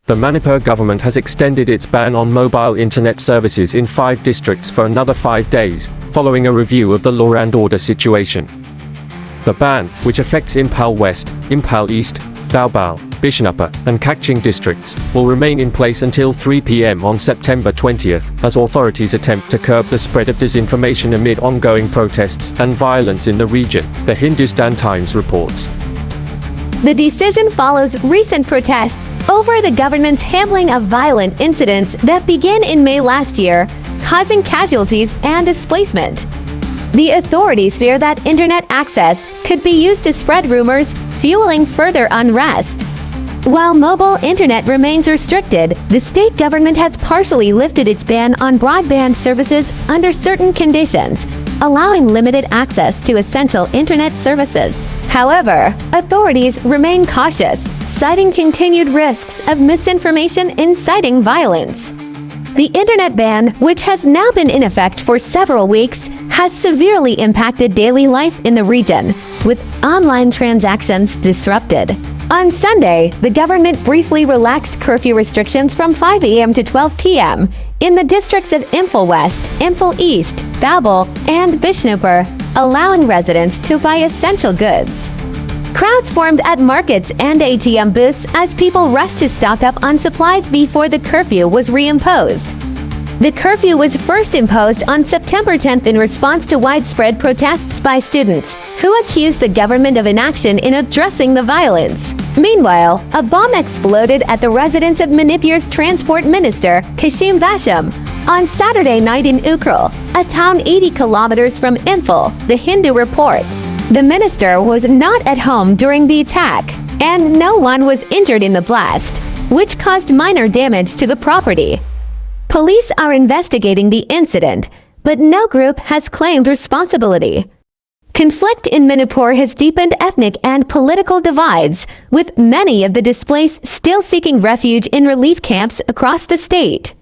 The Manipur government has extended its ban on mobile internet services in 5 districts for another 5 days, following a review of the law and order situation. The ban, which affects Imphal West, Imphal East, Thaubal, Buisness, and Kaching districts, will remain in place until 3 p.m. on September 20th, as authorities attempt to curb the spread of disinformation amid ongoing protests and violence in the region, the Hindustan Times reports. The decision follows recent protests over the government's handling of violent incidents that began in May last year, causing casualties and displacement. The authorities fear that internet access could be used to spread rumors, fueling further unrest. While mobile internet remains restricted, the state government has partially lifted its ban on broadband services under certain conditions, allowing limited access to essential internet services. However, authorities remain cautious, citing continued risks of misinformation inciting violence. The internet ban, which has now been in effect for several weeks, has severely impacted daily life in the region, with online transactions disrupted. On Sunday, the government briefly relaxed curfew restrictions from 5 a.m. to 12 p.m. in the districts of Imphal West, Imphal East, Thaubal, and Buisness, allowing residents to buy essential goods. Crowds formed at markets and ATM booths as people rushed to stock up on supplies before the curfew was reimposed. The curfew was first imposed on September 10th in response to widespread protests by students, who accused the government of inaction in addressing the violence. Meanwhile, a bomb exploded at the residence of Manipur's transport minister, Kashim Vasham, on Saturday night in Ukhrul, a town 80 kilometers from Imphal, the Hindu reports. The minister was not at home during the attack, and no one was injured in the blast, which caused minor damage to the property. Police are investigating the incident, but no group has claimed responsibility. Conflict in Manipur has deepened ethnic and political divides, with many of the displaced still seeking refuge in relief camps across the state.